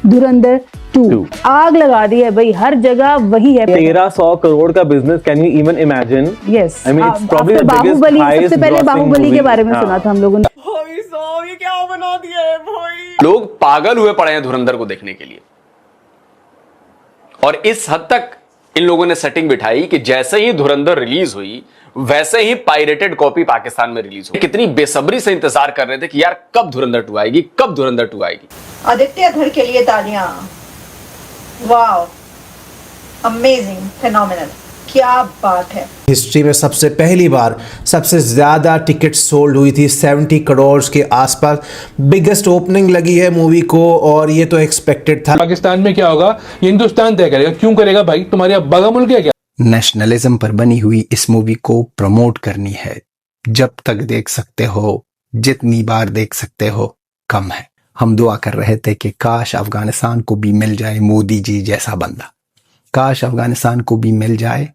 धुरंधर 2 आग लगा दी है भाई, हर जगह वही है। 1300 करोड़ का business, can you even imagine? Yes, I mean it's probably the biggest, Baahubali, सबसे पहले बाहुबली के बारे में सुना था हम लोगों ने। भाई साहब ये क्या बना दिया है भाई। लोग पागल हुए पड़े हैं धुरंधर को देखने के लिए, और इस हद तक इन लोगों ने सेटिंग बिठाई कि जैसे ही धुरंधर रिलीज हुई वैसे ही पायरेटेड कॉपी पाकिस्तान में रिलीज हुई। कितनी बेसब्री से इंतजार कर रहे थे कि यार कब धुरंधर 2 आएगी, कब धुरंधर 2 आएगी। आदित्य धर के लिए तालियां, वाओ, अमेजिंग, फेनोमेनल, क्या बात है। हिस्ट्री में सबसे पहली बार सबसे ज़्यादा टिकट सोल्ड हुई थी, 70 करोड़ के आसपास बिगेस्ट ओपनिंग लगी है मूवी को, और ये तो एक्सपेक्टेड था। पाकिस्तान में क्या होगा ये हिंदुस्तान तय करेगा। क्यों करेगा भाई, तुम्हारे यहाँ बगा मुल्क है क्या? नेशनलिज्म पर बनी हुई इस मूवी को प्रमोट करनी है। जब तक देख सकते हो, जितनी बार देख सकते हो, कम है। हम दुआ कर रहे थे कि काश अफगानिस्तान को भी मिल जाए मोदी जी जैसा बंदा, काश अफगानिस्तान को भी मिल जाए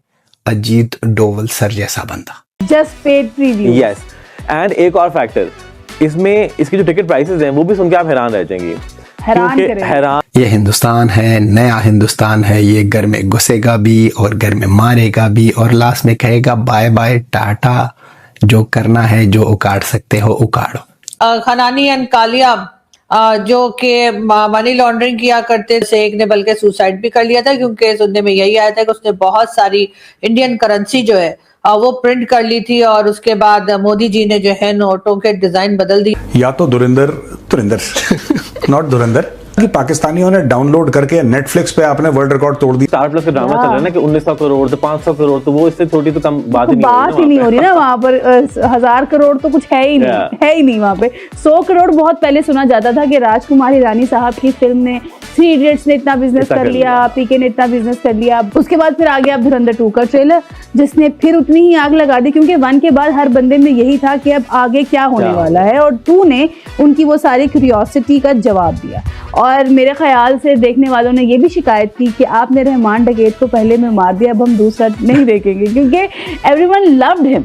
अजीत डोवल सर जैसा बंदा। Just paid preview. Yes, and एक और फैक्टर इसमें, इसकी जो टिकट प्राइसेस हैं वो भी सुन के आप हैरान रह जाएंगे। हैरान। ये हिंदुस्तान है, नया हिंदुस्तान है। ये घर में घुसेगा भी और घर में मारेगा भी, और लास्ट में कहेगा बाय बाय टाटा, जो करना है, जो उखाड़ सकते हो उखाड़ो। खनानी एंड कालिया जो कि मनी लॉन्ड्रिंग किया करते थे, एक ने बल्कि सुसाइड भी कर लिया था, क्योंकि सुनने में यही आया था कि उसने बहुत सारी इंडियन करेंसी जो है वो प्रिंट कर ली थी, और उसके बाद मोदी जी ने जो है नोटों के डिजाइन बदल दी। या तो धुरंधर नॉट धुरंधर कि पाकिस्तानियों ने डाउनलोड करके नेटफ्लिक्स पे आपने वर्ल्ड रिकॉर्ड तोड़ दी। स्टार प्लस का ड्रामा चल रहा है ना कि 1900 करोड़ तो 500 करोड़, तो वो इससे थोड़ी तो कम बात ही नहीं हो रही ना वहाँ पर। 1000 करोड़ तो कुछ है ही नहीं, है ही नहीं वहाँ पे। 100 करोड़ बहुत पहले सुना जाता था कि राजकुमार हिरानी साहब की फिल्म ने, 3 इडियट्स ने इतना बिजनेस कर लिया, पीके ने इतना बिजनेस कर लिया। उसके बाद फिर आ गया धुरंधर 2 का ट्रेलर, जिसने फिर उतनी ही आग लगा दी, क्योंकि 1 के बाद हर बंदे में यही था कि अब आगे क्या होने वाला है, और 2 ने उनकी वो सारी क्यूरियोसिटी का जवाब दिया। और मेरे ख्याल से देखने वालों ने ये भी शिकायत की कि आपने रहमान डकैत को पहले में मार दिया, अब हम दूसरा नहीं देखेंगे, क्योंकि everyone loved him.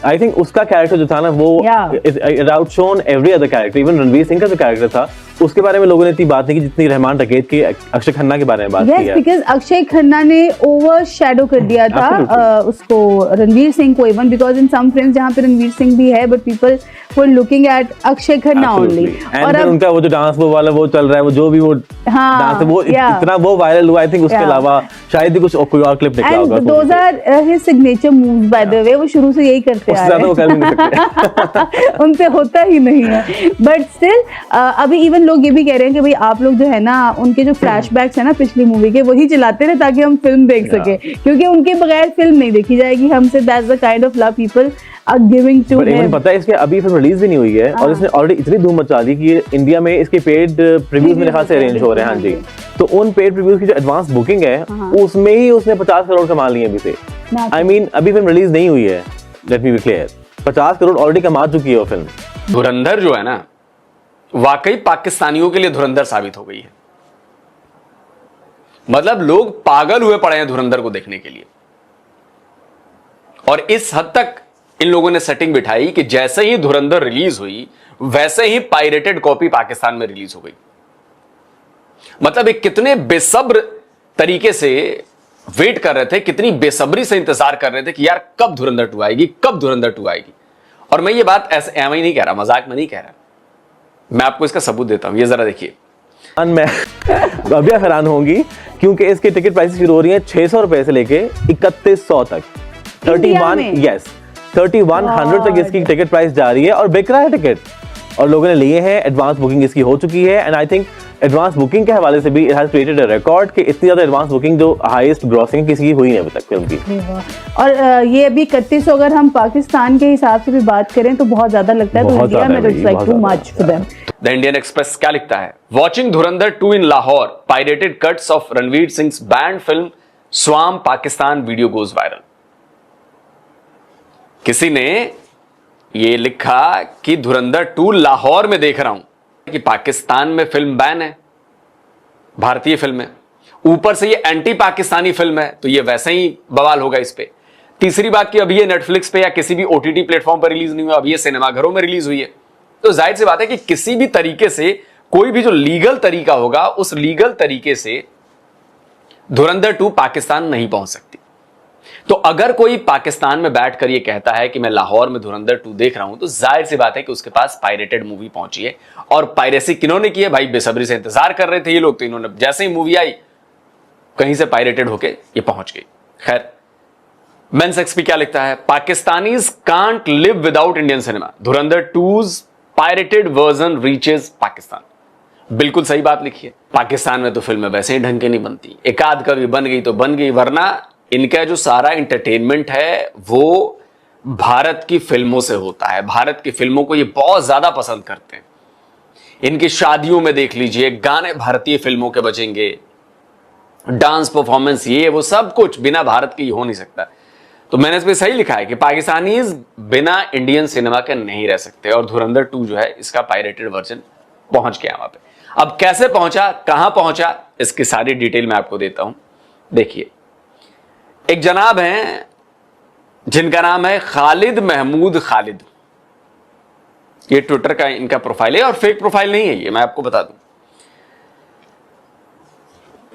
I think उसका कैरेक्टर जो था ना वो it outshone every other character. Even Ranveer Singh का जो कैरेक्टर था उसके बारे में लोगों ने इतनी बात नहीं की जितनी रहमान डकैत के अक्षय खन्ना के बारे में बात की है। बिकॉज़ अक्षय खन्ना ने ओवरशैडो कर दिया था उसको, रणवीर सिंह को, even because in some films जहां पे रणवीर सिंह भी है but people were looking at Akshaye Khanna only. और उनका वो जो डांस वो वाला वो चल रहा है, वो जो भी वो डांस है वो इतना वो वायरल हुआ। आई थिंक उसके अलावा शायद ही कुछ कोई और क्लिप निकला होगा। Those are his signature moves by the way, वो शुरू से यही करते आ रहे हैं, वो कर नहीं सकते। उनसे होता ही नहीं है। बट स्टिल अभी इवन लोग ये भी कह रहे हैं कि भाई आप लोग जो है ना उनके जो फ्लैशबैक्स है ना पिछली मूवी के, वही चलाते रहे ताकि हम फिल्म देख सके, क्योंकि उनके बगैर फिल्म नहीं देखी जाएगी हमसे। That's the kind of love people are giving to him. पता है इसके अभी फिल्म रिलीज भी नहीं हुई है और इसने ऑलरेडी इतनी धूम मचा दी कि इंडिया में इसके पेड प्रीव्यूज मेरे ख्याल से अरेंज हो रहे हैं। हाँ जी, तो उन पेड प्रीव्यूज की जो एडवांस बुकिंग है उसमें ही उसने 50 करोड़ कमा लिए अभी से। आई मीन अभी फिल्म रिलीज नहीं हुई है, let me be clear, 50 crore already कमा चुकी है वो फिल्म। धुरंधर जो है ना वाकई पाकिस्तानियों के लिए धुरंधर साबित हो गई है। मतलब लोग पागल हुए पड़े हैं धुरंधर को देखने के लिए, और इस हद तक इन लोगों ने सेटिंग बिठाई कि जैसे ही धुरंधर रिलीज हुई वैसे ही पायरेटेड कॉपी पाकिस्तान में रिलीज हो गई। मतलब एक कितने बेसब्र तरीके से वेट कर रहे थे, कितनी बेसब्री से इंतजार कर रहे थे कि यार कब धुरंधर 2 आएगी, कब धुरंधर 2 आएगी। और मैं ये बात ऐसे एम ही नहीं कह रहा, मजाक में नहीं कह रहा, मैं आपको इसका सबूत देता हूं, ये जरा देखिए। मैं अभी हैरान होंगी क्योंकि इसके टिकट प्राइसेस शुरू हो रही हैं 600 रुपए से लेके 3100 तक, 3100 तक इसकी टिकट प्राइस जा रही है और बिक रहा है टिकट, और लोगों ने लिए हैं। एडवांस बुकिंग इसकी हो चुकी है, and I think advance booking के हवाले से भी it has created a record कि इतनी ज्यादा एडवांस बुकिंग जो हाईएस्ट ग्रॉसिंग किसी की हुई नहीं अभी तक फिल्म की। और ये अभी 3100 अगर हम पाकिस्तान के हिसाब से भी बात करें तो बहुत ज्यादा लगता है, तो इंडिया में it's like too much for them. The Indian Express क्या लिखता है? Watching Dhurandhar 2 in Lahore, pirated cuts of Ranveer Singh's banned film swamp Pakistan video goes viral. किसी ने ये लिखा कि धुरंधर 2 लाहौर में देख रहा हूं कि पाकिस्तान में फिल्म बैन है, भारतीय फिल्म है, ऊपर से ये एंटी पाकिस्तानी फिल्म है, तो ये वैसे ही बवाल होगा इस पे। तीसरी बात कि अभी ये नेटफ्लिक्स पे या किसी भी ओटीटी प्लेटफॉर्म पर रिलीज नहीं हुआ, अभी ये सिनेमाघरों में रिलीज हुई है, तो जाहिर सी बात है कि किसी भी तरीके से कोई भी जो लीगल तरीका होगा उस लीगल तरीके से धुरंधर 2 पाकिस्तान नहीं पहुंच सकती। तो अगर कोई पाकिस्तान में बैठकर ये कहता है कि मैं लाहौर में धुरंधर 2 देख रहा हूं, तो जाहिर सी बात है कि उसके पास पायरेटेड मूवी पहुंची है। और पायरेसी किन्होंने की है भाई? बेसब्री से इंतजार कर रहे थे ये लोग, तो इन्होंने जैसे ही मूवी आई कहीं से पायरेटेड होके ये पहुंच गई। खैर, मेंस एक्सपी क्या लिखता है? Pakistanis can't live without Indian cinema, Dhurandhar 2's pirated version reaches Pakistan. बिल्कुल सही बात लिखी है। पाकिस्तान में तो फिल्में वैसे ही ढंग के नहीं बनती, एकाध कभी बन गई तो बन गई, वरना इनका जो सारा एंटरटेनमेंट है वो भारत की फिल्मों से होता है। भारत की फिल्मों को ये बहुत ज्यादा पसंद करते हैं। इनकी शादियों में देख लीजिए, गाने भारतीय फिल्मों के बजेंगे, डांस परफॉर्मेंस, ये वो सब कुछ बिना भारत के हो नहीं सकता। तो मैंने इस पे सही लिखा है कि पाकिस्तानीज बिना इंडियन सिनेमा के नहीं रह सकते, और धुरंधर 2 जो है इसका पायरेटेड वर्जन पहुंच गया वहां पे। अब कैसे पहुंचा, कहां पहुंचा, इसकी सारी डिटेल मैं आपको देता हूं। देखिए, एक जनाब हैं जिनका नाम है खालिद महमूद खालिद। ये ट्विटर का इनका प्रोफाइल है और फेक प्रोफाइल नहीं है ये, मैं आपको बता दूं।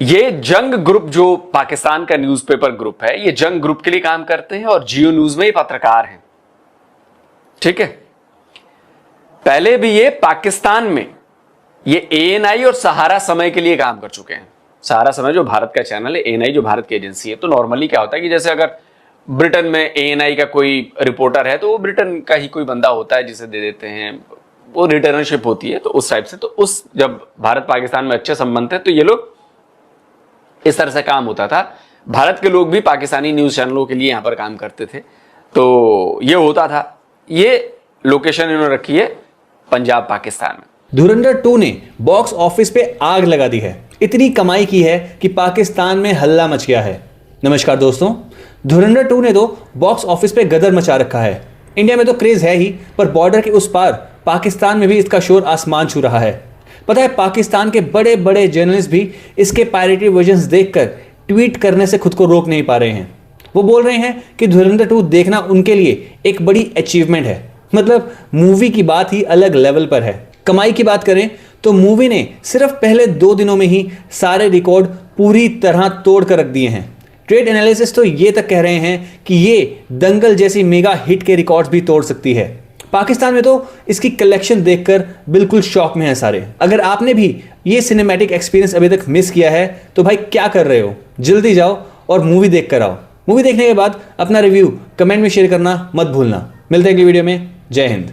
ये जंग ग्रुप जो पाकिस्तान का न्यूज़पेपर ग्रुप है, ये जंग ग्रुप के लिए काम करते हैं और जियो न्यूज में ही पत्रकार हैं। ठीक है, पहले भी ये पाकिस्तान में ये ANI और सहारा समय के लिए काम कर चुके हैं। सहारा समय जो भारत का चैनल है, ANI जो भारत की एजेंसी है। तो नॉर्मली क्या होता है कि जैसे अगर ब्रिटेन में ANI का कोई रिपोर्टर है तो वो ब्रिटेन का ही कोई बंदा होता है जिसे दे देते हैं, वो रिटर्नशिप होती है, तो उस टाइप से। तो उस जब भारत पाकिस्तान में अच्छे संबंध थे तो ये लोग इस तरह से काम होता था। भारत के लोग भी पाकिस्तानी न्यूज चैनलों के लिए यहां पर काम करते थे, तो ये होता था। ये लोकेशन इन्होंने रखी है पंजाब पाकिस्तान में। धुरंधर 2 ने बॉक्स ऑफिस पे आग लगा दी है, इतनी कमाई की है कि पाकिस्तान में हल्ला मच गया है। नमस्कार दोस्तों, धुरंधर 2 ने तो बॉक्स ऑफिस पे गदर मचा रखा है। इंडिया में तो क्रेज है ही, पर बॉर्डर के उस पार पाकिस्तान में भी इसका शोर आसमान छू रहा है। पता है, पाकिस्तान के बड़े बड़े जर्नलिस्ट भी इसके पायरेटेड वर्जन्स देखकर ट्वीट करने से खुद को रोक नहीं पा रहे हैं। वो बोल रहे हैं कि धुरंधर 2 देखना उनके लिए एक बड़ी अचीवमेंट है। मतलब मूवी की बात ही अलग लेवल पर है। कमाई की बात करें तो मूवी ने सिर्फ पहले 2 दिनों में ही सारे रिकॉर्ड पूरी तरह तोड़ कर रख दिए हैं। ट्रेड एनालिसिस तो ये तक कह रहे हैं कि ये दंगल जैसी मेगा हिट के रिकॉर्ड्स भी तोड़ सकती है। पाकिस्तान में तो इसकी कलेक्शन देखकर बिल्कुल शॉक में है सारे। अगर आपने भी ये सिनेमैटिक एक्सपीरियंस अभी तक मिस किया है तो भाई क्या कर रहे हो, जल्दी जाओ और मूवी देख कर आओ। मूवी देखने के बाद अपना रिव्यू कमेंट में शेयर करना मत भूलना। मिलते हैं अगली वीडियो में। जय हिंद।